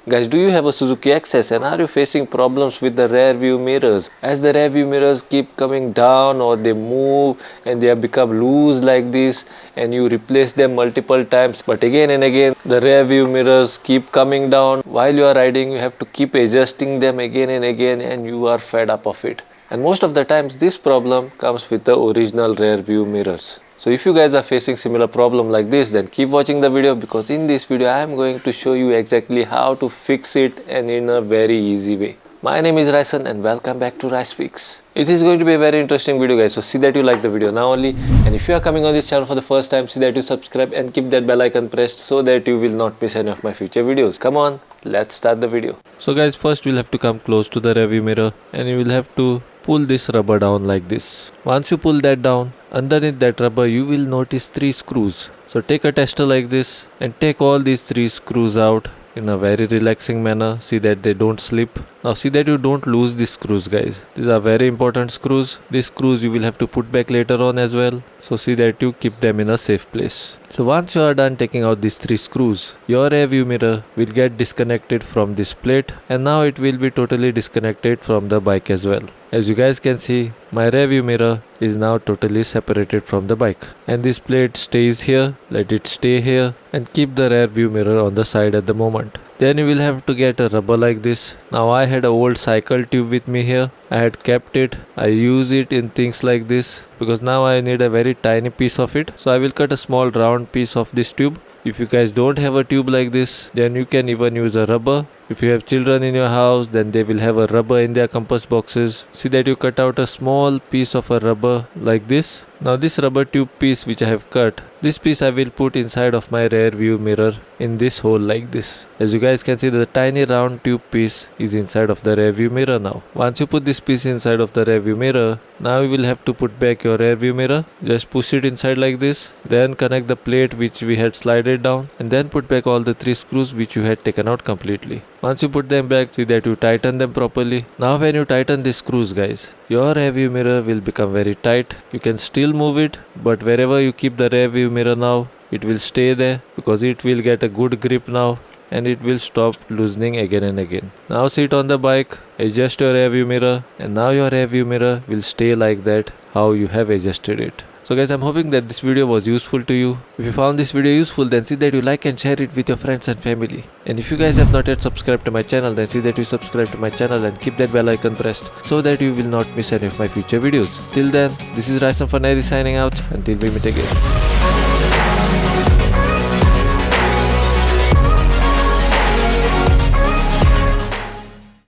Guys, do you have a Suzuki Access and are you facing problems with the rear view mirrors? As the rear view mirrors keep coming down or they move and they have become loose like this and you replace them multiple times, but again and again the rear view mirrors keep coming down. While you are riding, you have to keep adjusting them again and again and you are fed up of it. And most of the times this problem comes with the original rear view mirrors. So if you guys are facing similar problem like this, then keep watching the video, because in this video I am going to show you exactly how to fix it and in a very easy way. My name is Raisen and welcome back to Rice Fix. It is going to be a very interesting video, guys, so see that you like the video now only. And if you are coming on this channel for the first time, see that you subscribe and keep that bell icon pressed so that you will not miss any of my future videos. Come on, let's start the video. So guys, first we'll have to come close to the rearview mirror and you will have to pull this rubber down like this. Once you pull that down, underneath that rubber you will notice 3 screws. So take a tester like this and take all these 3 screws out in a very relaxing manner. See that they don't slip. Now see that you don't lose these screws, guys. These are very important screws. These screws you will have to put back later on as well. So see that you keep them in a safe place. So once you are done taking out these 3 screws, your rear view mirror will get disconnected from this plate and now it will be totally disconnected from the bike as well. As you guys can see, my rear view mirror is now totally separated from the bike. And this plate stays here. Let it stay here and keep the rear view mirror on the side at the moment. Then you will have to get a rubber like this. Now I had an old cycle tube with me here. I had kept it. I use it in things like this because now I need a very tiny piece of it. So I will cut a small round piece of this tube. If you guys don't have a tube like this, then you can even use a rubber. If you have children in your house, then they will have a rubber in their compass boxes. See that you cut out a small piece of a rubber like this. Now this rubber tube piece which I have cut, this piece I will put inside of my rear view mirror in this hole like this. As you guys can see, the tiny round tube piece is inside of the rear view mirror now. Once you put this piece inside of the rear view mirror, now you will have to put back your rear view mirror. Just push it inside like this. Then connect the plate which we had slided down and then put back all the 3 screws which you had taken out completely. Once you put them back, see that you tighten them properly. Now when you tighten these screws, guys, your rear view mirror will become very tight. You can still move it, but wherever you keep the rear view mirror now, it will stay there because it will get a good grip now and it will stop loosening again and again. Now sit on the bike, adjust your rear view mirror, and now your rear view mirror will stay like that how you have adjusted it. So guys, I'm hoping that this video was useful to you. If you found this video useful, then see that you like and share it with your friends and family. And if you guys have not yet subscribed to my channel, then see that you subscribe to my channel and keep that bell icon pressed so that you will not miss any of my future videos. Till then, this is Raisen for Neri signing out until we meet again.